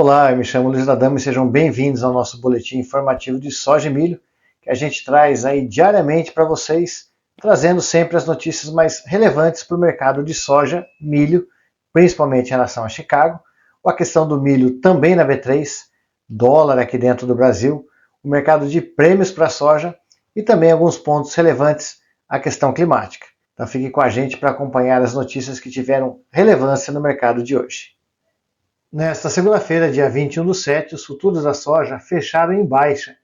Olá, eu me chamo Luiz Adamo e sejam bem-vindos ao nosso boletim informativo de soja e milho, que a gente traz aí diariamente para vocês, trazendo sempre as notícias mais relevantes para o mercado de soja, milho, principalmente em relação a Chicago, a questão do milho também na B3, dólar aqui dentro do Brasil, o mercado de prêmios para a soja e também alguns pontos relevantes à questão climática. Então fique com a gente para acompanhar as notícias que tiveram relevância no mercado de hoje. Nesta segunda-feira, dia 21/7, os futuros da soja fecharam em baixa,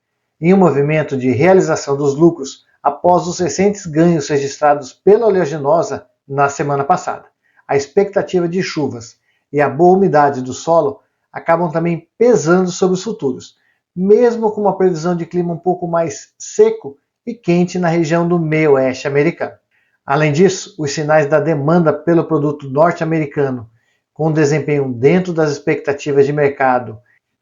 em um movimento de realização dos lucros após os recentes ganhos registrados pela oleaginosa na semana passada. A expectativa de chuvas e a boa umidade do solo acabam também pesando sobre os futuros, mesmo com uma previsão de clima um pouco mais seco e quente na região do meio-oeste americano. Além disso, os sinais da demanda pelo produto norte-americano com desempenho dentro das expectativas de mercado,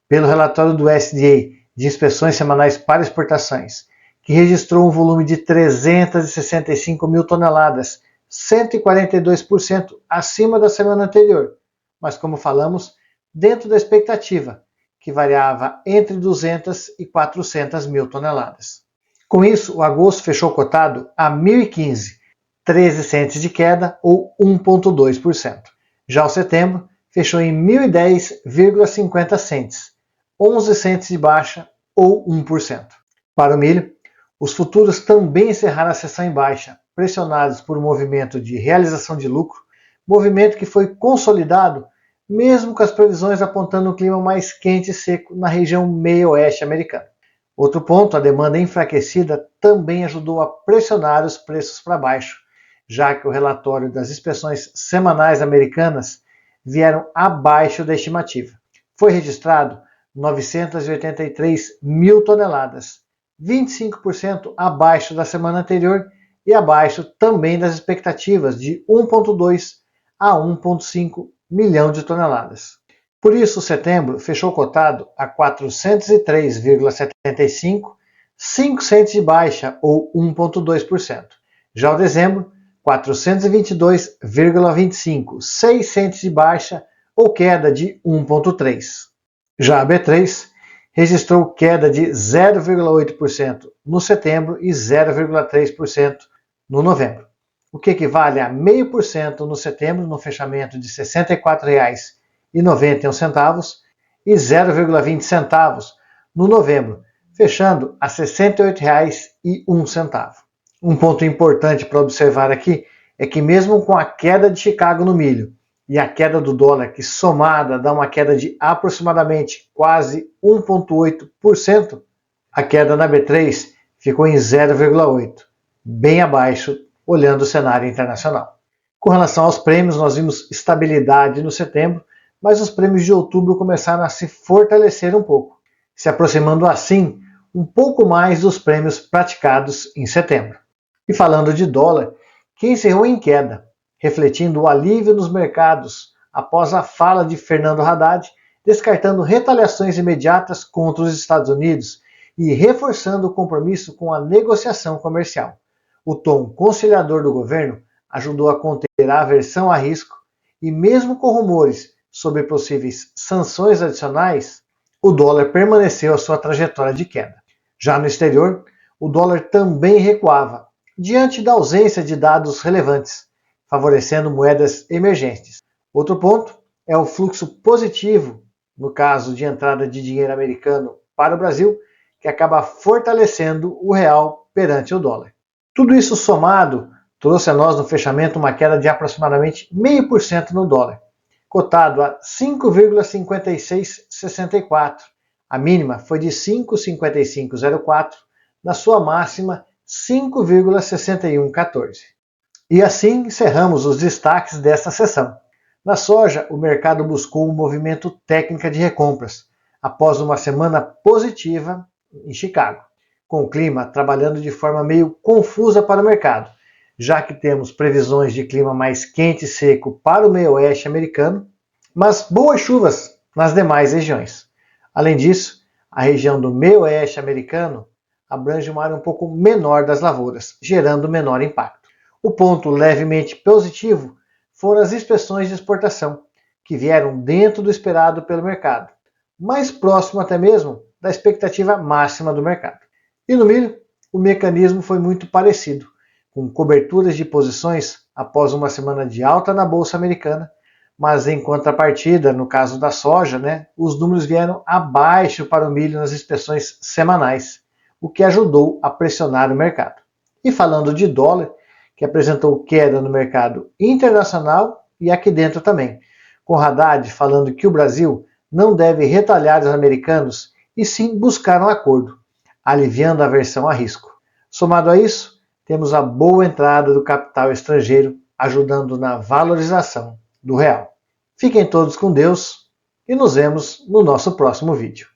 pelo relatório do USDA de inspeções semanais para exportações, que registrou um volume de 365 mil toneladas, 142% acima da semana anterior, mas como falamos, dentro da expectativa, que variava entre 200 e 400 mil toneladas. Com isso, o agosto fechou cotado a 1.015, 13 centes de queda ou 1,2%. Já o setembro fechou em 1.010,50 centes, 11 centes de baixa ou 1%. Para o milho, os futuros também encerraram a sessão em baixa, pressionados por um movimento de realização de lucro, movimento que foi consolidado mesmo com as previsões apontando um clima mais quente e seco na região meio-oeste americana. Outro ponto, a demanda enfraquecida também ajudou a pressionar os preços para baixo, já que o relatório das inspeções semanais americanas vieram abaixo da estimativa. Foi registrado 983 mil toneladas, 25% abaixo da semana anterior e abaixo também das expectativas de 1,2 a 1,5 milhão de toneladas. Por isso, setembro fechou cotado a 403,75, 5 centes de baixa ou 1,2%. Já o dezembro, 422,25, 6 centes de baixa ou queda de 1,3%. Já a B3 registrou queda de 0,8% no setembro e 0,3% no novembro, o que equivale a 0,5% no setembro, no fechamento de R$ 64,91 e 0,20 centavos no novembro, fechando a R$ 68,01. Um ponto importante para observar aqui é que mesmo com a queda de Chicago no milho e a queda do dólar, que somada dá uma queda de aproximadamente quase 1,8%, a queda na B3 ficou em 0,8%, bem abaixo, olhando o cenário internacional. Com relação aos prêmios, nós vimos estabilidade no setembro, mas os prêmios de outubro começaram a se fortalecer um pouco, se aproximando assim um pouco mais dos prêmios praticados em setembro. E falando de dólar, que encerrou em queda, refletindo o alívio nos mercados após a fala de Fernando Haddad, descartando retaliações imediatas contra os Estados Unidos e reforçando o compromisso com a negociação comercial. O tom conciliador do governo ajudou a conter a aversão a risco e, mesmo com rumores sobre possíveis sanções adicionais, o dólar permaneceu a sua trajetória de queda. Já no exterior, o dólar também recuava, diante da ausência de dados relevantes, favorecendo moedas emergentes. Outro ponto é o fluxo positivo, no caso de entrada de dinheiro americano para o Brasil, que acaba fortalecendo o real perante o dólar. Tudo isso somado trouxe a nós no fechamento uma queda de aproximadamente 0,5% no dólar, cotado a 5,5664. A mínima foi de 5,5504, na sua máxima 5,6114. E assim encerramos os destaques desta sessão. Na soja, o mercado buscou um movimento técnico de recompras, após uma semana positiva em Chicago, com o clima trabalhando de forma meio confusa para o mercado, já que temos previsões de clima mais quente e seco para o meio-oeste americano, mas boas chuvas nas demais regiões. Além disso, a região do meio-oeste americano abrange uma área um pouco menor das lavouras, gerando menor impacto. O ponto levemente positivo foram as inspeções de exportação, que vieram dentro do esperado pelo mercado, mais próximo até mesmo da expectativa máxima do mercado. E no milho, o mecanismo foi muito parecido, com coberturas de posições após uma semana de alta na Bolsa Americana, mas em contrapartida, no caso da soja, os números vieram abaixo para o milho nas inspeções semanais, o que ajudou a pressionar o mercado. E falando de dólar, que apresentou queda no mercado internacional e aqui dentro também, com Haddad falando que o Brasil não deve retalhar os americanos e sim buscar um acordo, aliviando a aversão a risco. Somado a isso, temos a boa entrada do capital estrangeiro, ajudando na valorização do real. Fiquem todos com Deus e nos vemos no nosso próximo vídeo.